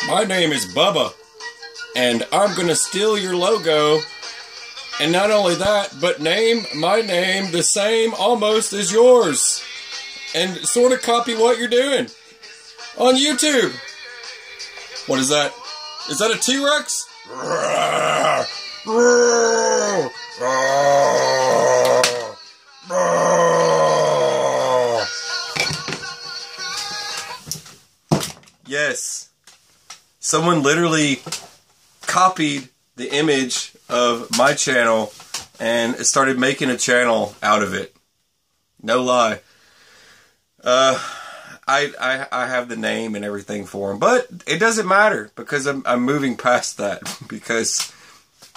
My name is Bubba, and I'm gonna steal your logo. And not only that, but name my name the same almost as yours. And sort of copy what you're doing on YouTube. What is that? Is that a T-Rex? Yes. Someone literally copied the image of my channel and started making a channel out of it. No lie. I have the name and everything for him, but it doesn't matter because I'm moving past that because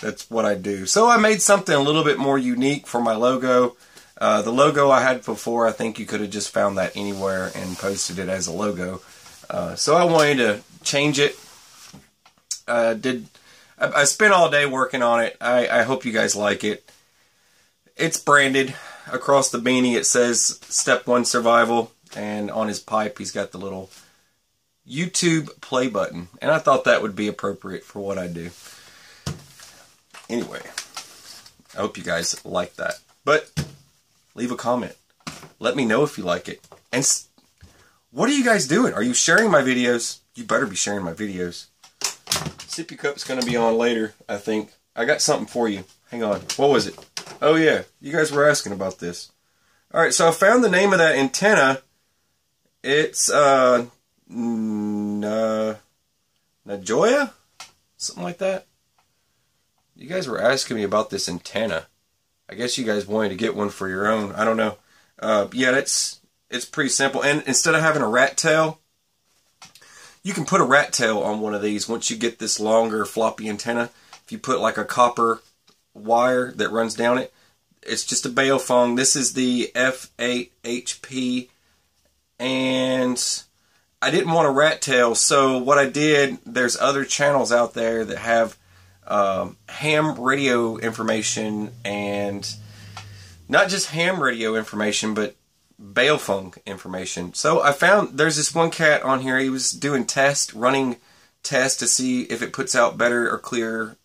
that's what I do. So I made something a little bit more unique for my logo. The logo I had before, I think you could have just found that anywhere and posted it as a logo. So I wanted to change it. I spent all day working on it. I hope you guys like it. It's branded across the beanie. It says Step 1 Survival. And on his pipe, he's got the little YouTube play button. And I thought that would be appropriate for what I do. Anyway, I hope you guys like that. But leave a comment. Let me know if you like it. And what are you guys doing? Are you sharing my videos? You better be sharing my videos. Sippy Cup's going to be on later, I think. I got something for you. Hang on. What was it? Oh, yeah. You guys were asking about this. Alright, so I found the name of that antenna. It's, Najoya? Something like that. You guys were asking me about this antenna. I guess you guys wanted to get one for your own. I don't know. Yeah, it's pretty simple. And instead of having a rat tail, you can put a rat tail on one of these once you get this longer floppy antenna. If you put like a copper wire that runs down it, it's just a Baofeng. This is the F8HP, and I didn't want a rat tail, so what I did, there's other channels out there that have ham radio information, and not just ham radio information, but Baofeng information. So I found there's this one cat on here. He was doing running tests to see if it puts out better or clearer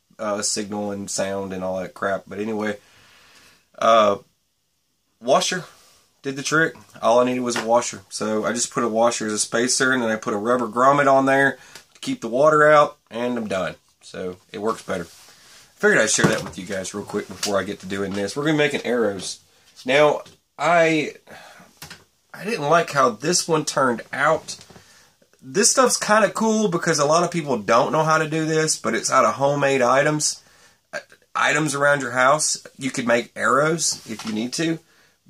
signal and sound and all that crap. But anyway, washer did the trick. All I needed was a washer. So I just put a washer as a spacer, and then I put a rubber grommet on there to keep the water out, and I'm done. So it works better. I figured I'd share that with you guys real quick before I get to doing this. We're going to be making arrows. Now, I didn't like how this one turned out. This stuff's kind of cool because a lot of people don't know how to do this, but it's out of homemade items. Items around your house. You could make arrows if you need to.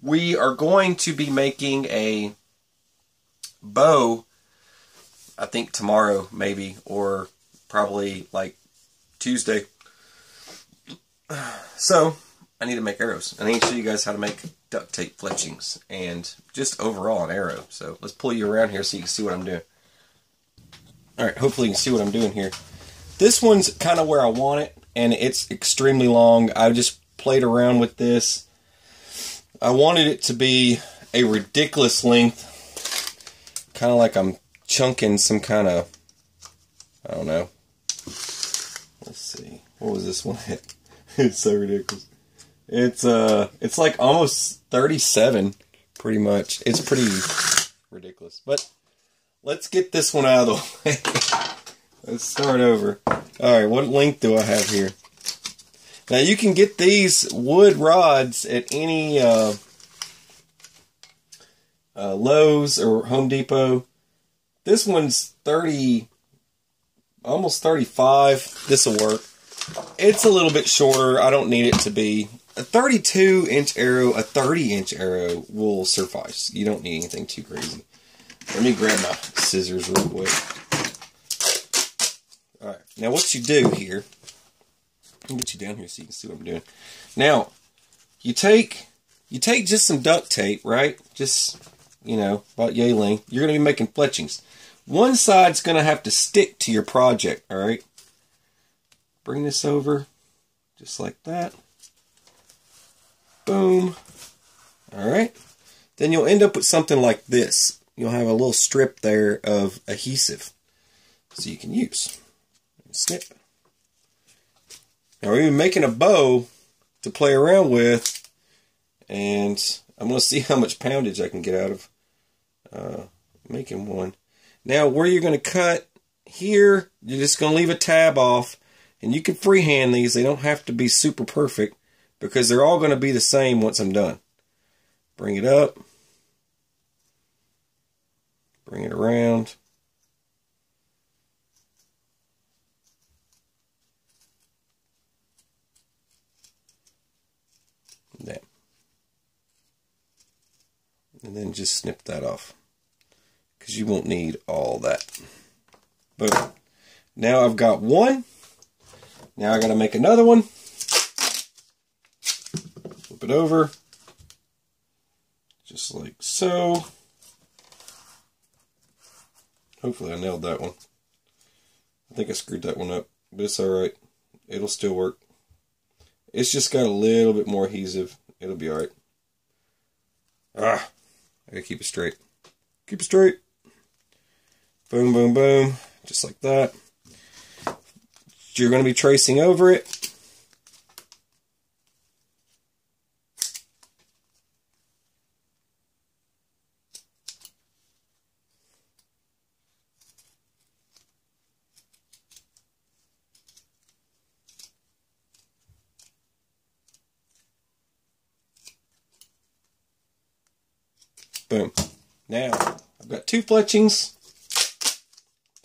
We are going to be making a bow, I think tomorrow maybe, or probably like Tuesday. So, I need to make arrows. I need to show you guys how to make duct tape fletchings and just overall an arrow. So, let's pull you around here so you can see what I'm doing. Alright, hopefully you can see what I'm doing here. This one's kind of where I want it, and it's extremely long. I just played around with this. I wanted it to be a ridiculous length, kind of like I'm chunking some kind of, I don't know. Let's see, what was this one? It's so ridiculous. It's like almost 37, pretty much. It's pretty ridiculous. But let's get this one out of the way. Let's start over. Alright, what length do I have here? Now you can get these wood rods at any Lowe's or Home Depot. This one's 30, almost 35. This will work. It's a little bit shorter. I don't need it to be. A 32-inch arrow, a 30-inch arrow will suffice. You don't need anything too crazy. Let me grab my scissors real quick. Alright, now what you do here, let me get you down here so you can see what I'm doing. Now, you take just some duct tape, right? Just, you know, about yay length. You're going to be making fletchings. One side's going to have to stick to your project, alright? Bring this over, just like that. Boom. Alright. Then you'll end up with something like this. You'll have a little strip there of adhesive. so you can use. Snip. Now we're even making a bow to play around with, and I'm going to see how much poundage I can get out of making one. Now where you're going to cut here, you're just going to leave a tab off, and you can freehand these. They don't have to be super perfect because they're all going to be the same once I'm done. Bring it up, bring it around. That. And then just snip that off, because you won't need all that. Boom. Now I've got one. Now I got to make another one. Flip it over, just like so. Hopefully I nailed that one. I think I screwed that one up, but it's alright. It'll still work. It's just got a little bit more adhesive. It'll be alright. I gotta keep it straight. Keep it straight. Boom, boom, boom. Just like that. You're going to be tracing over it. Boom. Now, I've got 2 fletchings.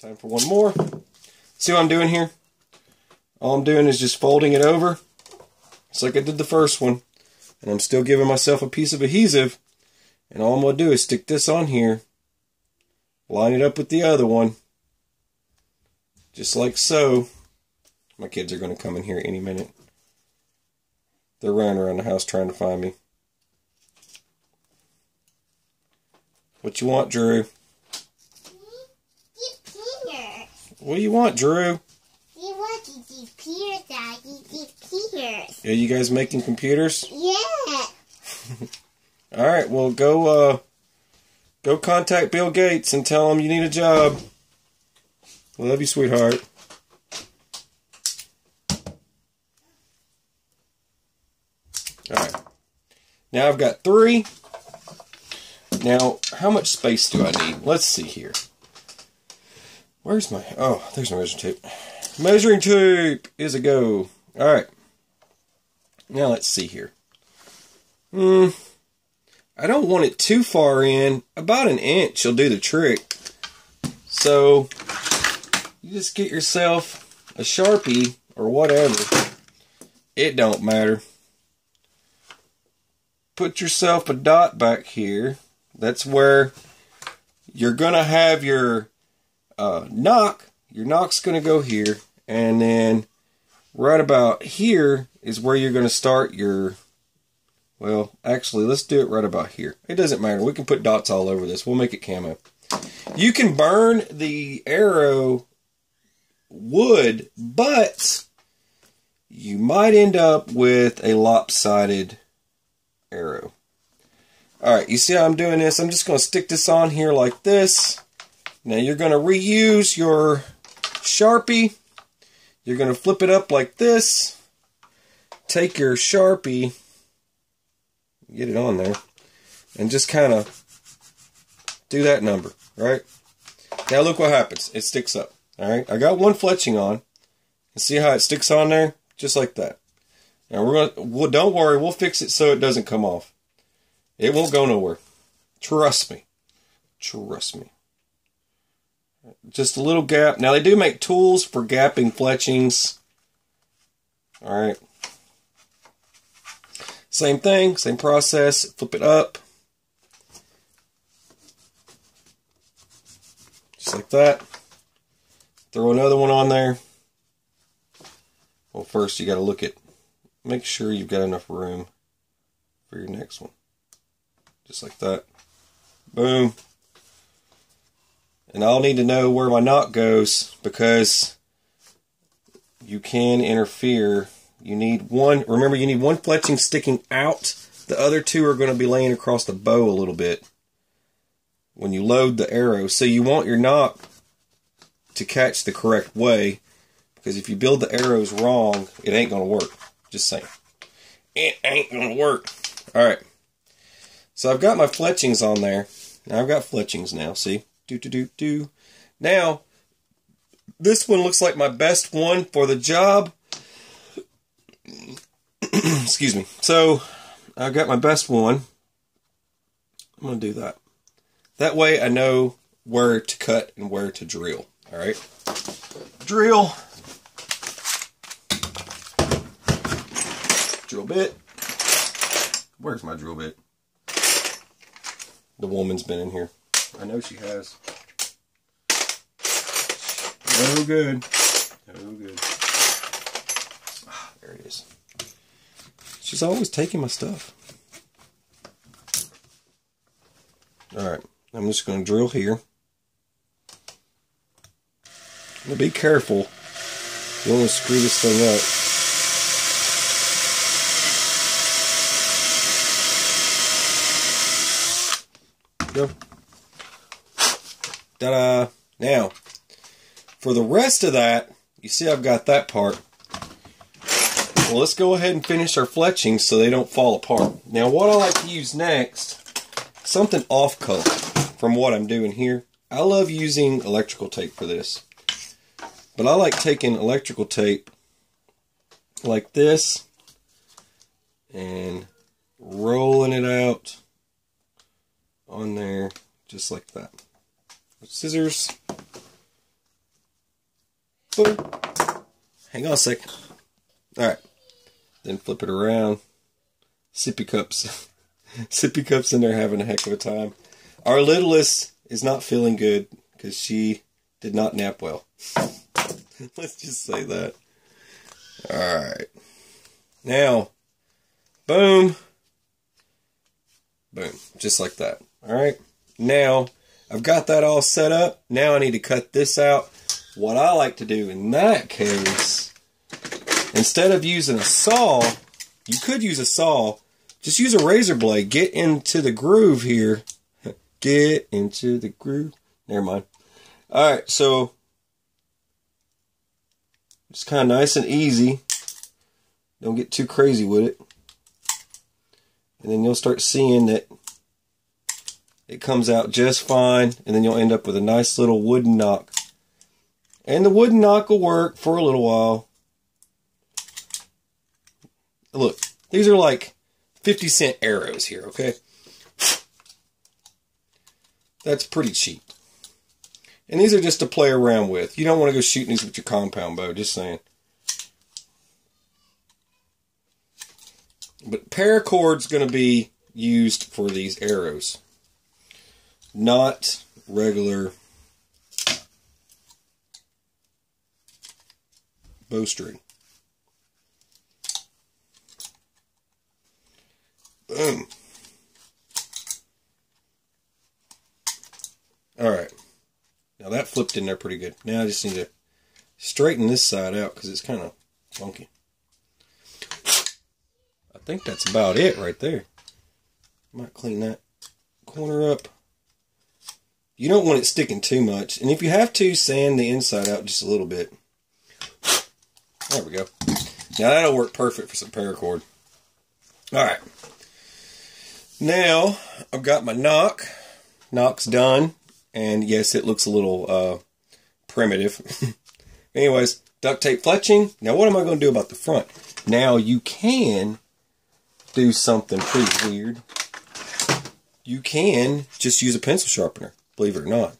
Time for one more. See what I'm doing here? All I'm doing is just folding it over, just like I did the first one. And I'm still giving myself a piece of adhesive. And all I'm going to do is stick this on here, line it up with the other one, just like so. My kids are going to come in here any minute. They're running around the house trying to find me. What you want, Drew? What do you want, Drew? You want to do computers, Daddy. Are you guys making computers? Yeah. Alright, well go contact Bill Gates and tell him you need a job. Love you, sweetheart. Alright. Now I've got 3. Now, how much space do I need? Let's see here. Where's my... Oh, there's my measuring tape. Measuring tape is a go. Alright. Now let's see here. I don't want it too far in. About 1 inch will do the trick. So, you just get yourself a Sharpie or whatever. It don't matter. Put yourself a dot back here. That's where you're going to have your knock. Your knock's going to go here. And then right about here is where you're going to start your... Well, actually, let's do it right about here. It doesn't matter. We can put dots all over this. We'll make it camo. You can burn the arrow wood, but you might end up with a lopsided arrow. Alright, you see how I'm doing this? I'm just going to stick this on here like this. Now you're going to reuse your Sharpie. You're going to flip it up like this. Take your Sharpie, get it on there, and just kind of do that number, right? Now look what happens. It sticks up. Alright, I got 1 fletching on. And see how it sticks on there? Just like that. Now well, don't worry, we'll fix it so it doesn't come off. It won't go nowhere. Trust me. Trust me. Just a little gap. Now they do make tools for gapping fletchings. Alright. Same thing, same process. Flip it up. Just like that. Throw another one on there. Well, first you got to look at, make sure you've got enough room for your next one. Just like that. Boom. And I'll need to know where my knot goes because you can interfere. You need one, remember you need 1 fletching sticking out. The other 2 are going to be laying across the bow a little bit when you load the arrow. So you want your knot to catch the correct way, because if you build the arrows wrong, it ain't going to work. Just saying. It ain't going to work. Alright. So I've got my fletchings on there. Now I've got fletchings now, see? Do. Now, this one looks like my best one for the job. Excuse me. So, I've got my best one. I'm going to do that. That way I know where to cut and where to drill. Alright? Drill. Drill bit. Where's my drill bit? The woman's been in here. I know she has. No good. No good. Ah, there it is. She's always taking my stuff. Alright, I'm just going to drill here. Now be careful. You don't want to screw this thing up. Go. Ta-da! Now, for the rest of that, you see I've got that part. Well, let's go ahead and finish our fletchings so they don't fall apart. Now, what I like to use next, something off-color from what I'm doing here. I love using electrical tape for this. But I like taking electrical tape like this and rolling it out on there just like that. With scissors. Boom. Hang on a sec. Alright. Then flip it around. Sippy cups. Sippy cups in there having a heck of a time. Our littlest is not feeling good because she did not nap well. Let's just say that. Alright. Now, boom. Boom. Just like that. Alright. Now, I've got that all set up. Now I need to cut this out. What I like to do in that case, instead of using a saw, you could use a saw. Just use a razor blade. Get into the groove here. Get into the groove. Never mind. Alright, so just kind of nice and easy. Don't get too crazy with it. And then you'll start seeing that it comes out just fine. And then you'll end up with a nice little wooden knock. And the wooden knock will work for a little while. Look, these are like 50-cent arrows here, okay? That's pretty cheap. And these are just to play around with. You don't want to go shooting these with your compound bow, just saying. But paracord's going to be used for these arrows. Not regular bowstring. Boom. Alright. Now that flipped in there pretty good. Now I just need to straighten this side out because it's kind of funky. I think that's about it right there. Might clean that corner up. You don't want it sticking too much. And if you have to, sand the inside out just a little bit. There we go. Now that'll work perfect for some paracord. Alright. Now, I've got my knock. Knock's done. And yes, it looks a little primitive. Anyways, duct tape fletching. Now what am I going to do about the front? Now you can do something pretty weird. You can just use a pencil sharpener, believe it or not.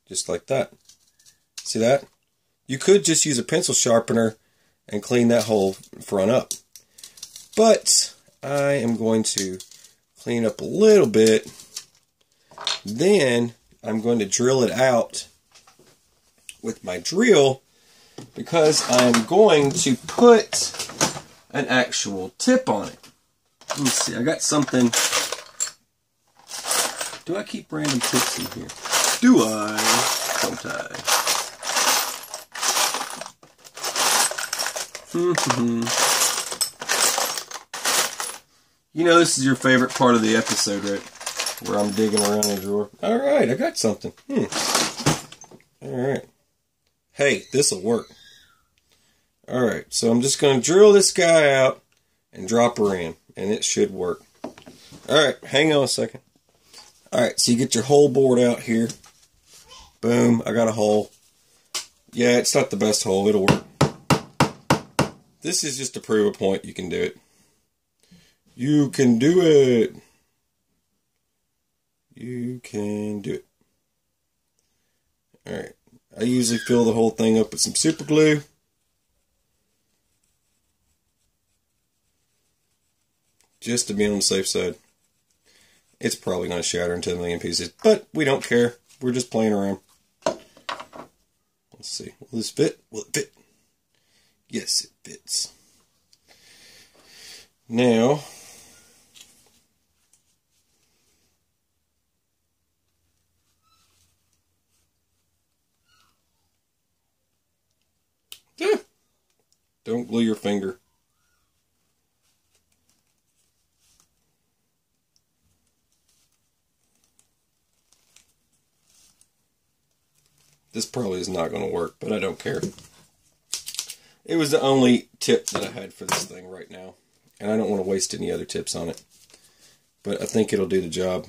Just like that. See that? You could just use a pencil sharpener and clean that whole front up. But I am going to clean up a little bit. Then I'm going to drill it out with my drill because I'm going to put an actual tip on it. Let me see, I got something. Do I keep random tips in here? Do I? Sometimes. You know this is your favorite part of the episode, right? Where I'm digging around in the drawer. Alright, I got something. Alright. Hey, this'll work. Alright, so I'm just going to drill this guy out and drop her in, and it should work. Alright, hang on a second. Alright, so you get your hole bored out here. Boom, I got a hole. Yeah, it's not the best hole, it'll work. This is just to prove a point you can do it. You can do it. You can do it. Alright, I usually fill the whole thing up with some super glue. Just to be on the safe side. It's probably going to shatter into a million pieces, but we don't care. We're just playing around. Let's see. Will this fit? Will it fit? Yes, it fits. Now, don't glue your finger. This probably is not going to work, but I don't care. It was the only tip that I had for this thing right now, and I don't want to waste any other tips on it. But I think it'll do the job.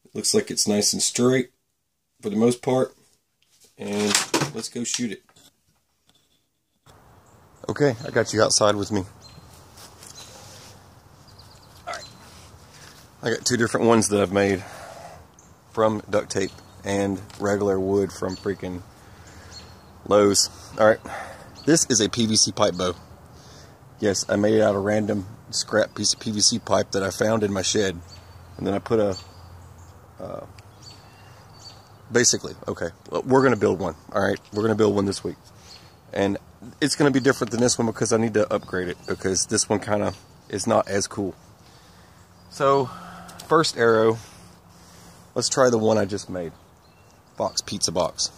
It looks like it's nice and straight for the most part, and let's go shoot it. Okay, I got you outside with me. Alright. I got two different ones that I've made from duct tape and regular wood from freaking Lowe's. Alright, this is a PVC pipe bow. Yes, I made it out of random scrap piece of PVC pipe that I found in my shed. And then I put a, basically, okay, well, we're going to build one. Alright, we're going to build one this week. And it's going to be different than this one because I need to upgrade it, because this one kind of is not as cool. So, first arrow, let's try the one I just made. Pizza box.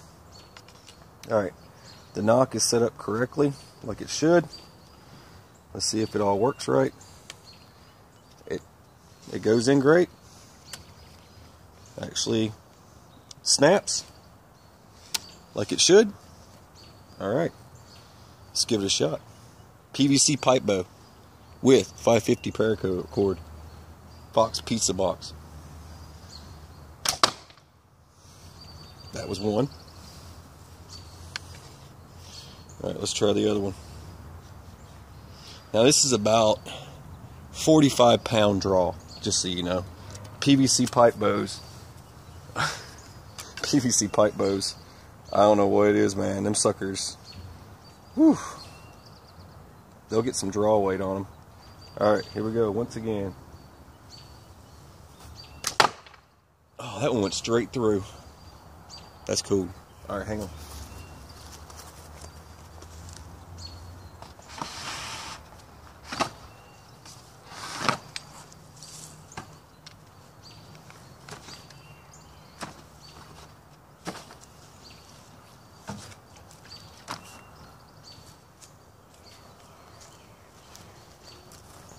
Alright, the knock is set up correctly, like it should. Let's see if it all works right. It goes in great. Actually snaps like it should. Alright, let's give it a shot. PVC pipe bow with 550 paracord. Pizza box. That was one. Alright, let's try the other one. Now this is about 45-pound draw, just so you know. PVC pipe bows. PVC pipe bows. I don't know what it is, man. Them suckers. Whew. They'll get some draw weight on them. Alright, here we go once again. Oh, that one went straight through. That's cool. Alright, hang on.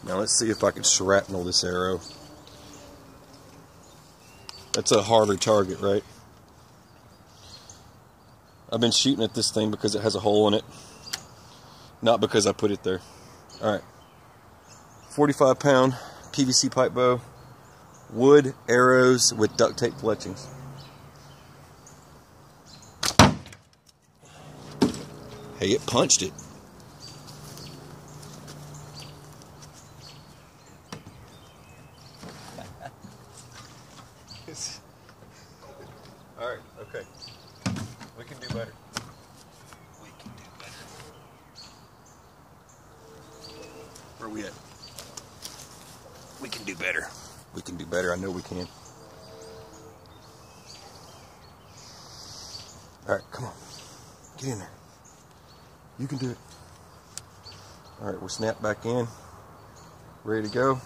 Now let's see if I can shrapnel this arrow. That's a harder target, right? I've been shooting at this thing because it has a hole in it, not because I put it there. Alright, 45-pound PVC pipe bow, wood arrows with duct tape fletchings. Hey, it punched it. Alright, okay. We can do better. We can do better. Where are we at? We can do better. We can do better. I know we can. Alright, come on. Get in there. You can do it. Alright, we're snapped back in. Ready to go.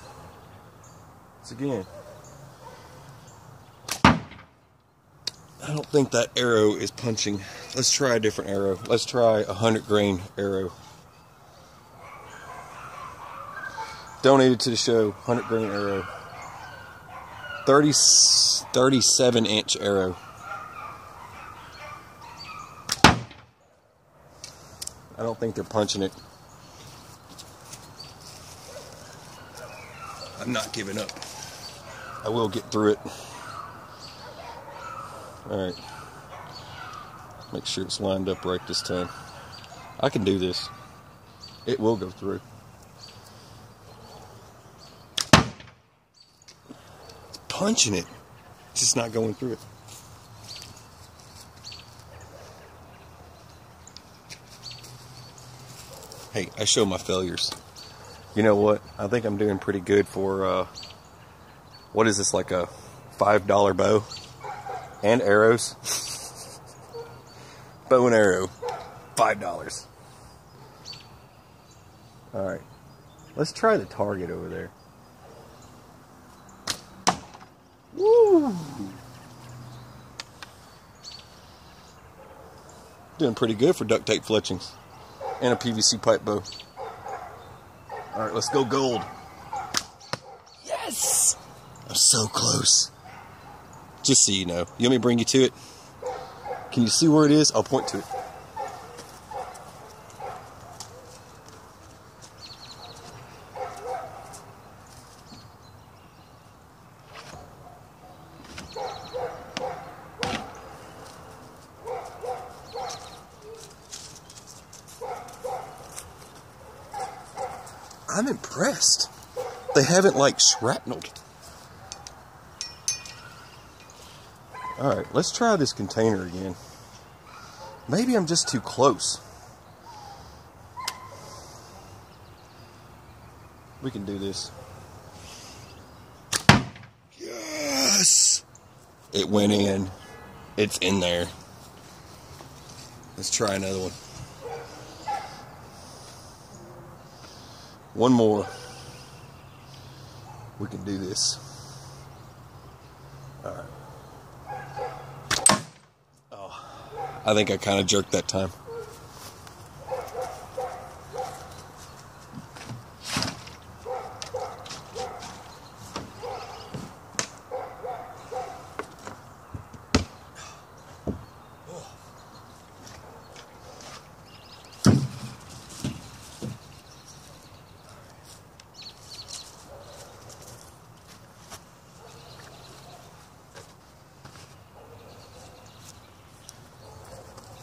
Once again. I don't think that arrow is punching. Let's try a different arrow. Let's try a 100-grain arrow. Donated to the show, 100-grain arrow. 37-inch arrow. I don't think they're punching it. I'm not giving up. I will get through it. Alright. Make sure it's lined up right this time. I can do this. It will go through. It's punching it. It's just not going through it. Hey, I show my failures. You know what? I think I'm doing pretty good for, what is this, like a $5 bow? And arrows. Bow and arrow, $5. Alright, let's try the target over there. Woo! Doing pretty good for duct tape fletchings. And a PVC pipe bow. Alright, let's go gold. Yes! I'm so close. Just so you know. You want me to bring you to it? Can you see where it is? I'll point to it. I'm impressed. They haven't like shrapneled. Alright, let's try this container again. Maybe I'm just too close. We can do this. Yes! It went in. It's in there. Let's try another one. One more. We can do this. Alright. I think I kind of jerked that time.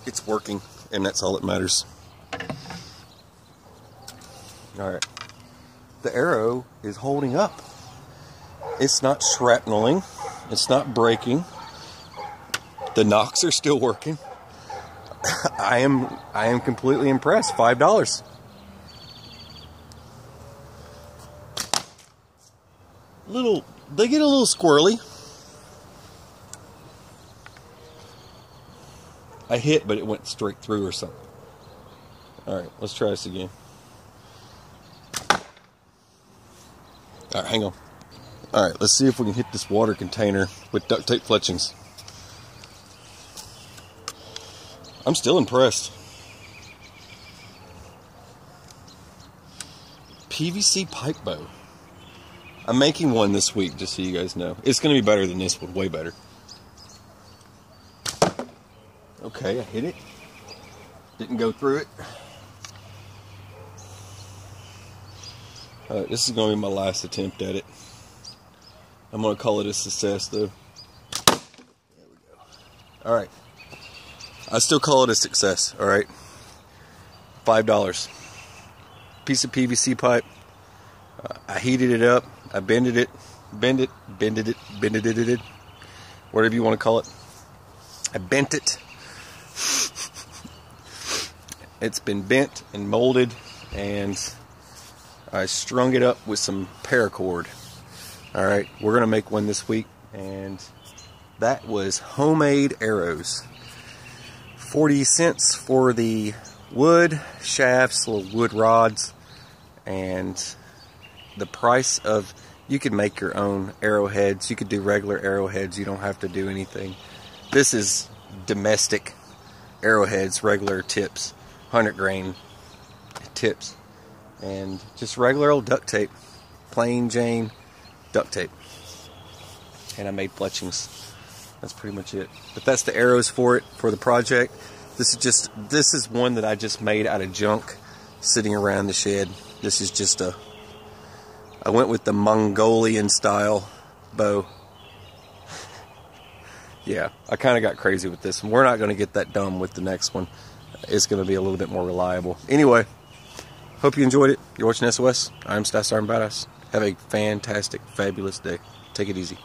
It's working, and that's all that matters. Alright. The arrow is holding up. It's not shrapneling. It's not breaking. The knocks are still working. I am completely impressed. $5. They get a little squirrely. I hit, but it went straight through or something. Alright, let's try this again. Alright, hang on. Alright, let's see if we can hit this water container with duct tape fletchings. I'm still impressed. PVC pipe bow. I'm making one this week, just so you guys know. It's going to be better than this one, way better. Okay, I hit it. Didn't go through it. Alright, this is going to be my last attempt at it. I'm going to call it a success, though. There we go. Alright. I still call it a success, alright? $5. Piece of PVC pipe. I heated it up. I bended it. Bended it. Whatever you want to call it. I bent it. It's been bent and molded, and I strung it up with some paracord. Alright, we're going to make one this week, and that was homemade arrows. 40 cents for the wood shafts, little wood rods, and the price of, you could make your own arrowheads. You could do regular arrowheads. You don't have to do anything. This is domestic arrowheads, regular tips, 100 grain tips, and just regular old duct tape, plain Jane duct tape. And I made fletchings. That's pretty much it. But that's the arrows for it, for the project. This is one that I just made out of junk sitting around the shed. This is just I went with the Mongolian style bow. Yeah, I kind of got crazy with this one. We're not going to get that dumb with the next one. It's going to be a little bit more reliable. Anyway, hope you enjoyed it. You're watching SOS. I'm Star Badass. Have a fantastic, fabulous day. Take it easy.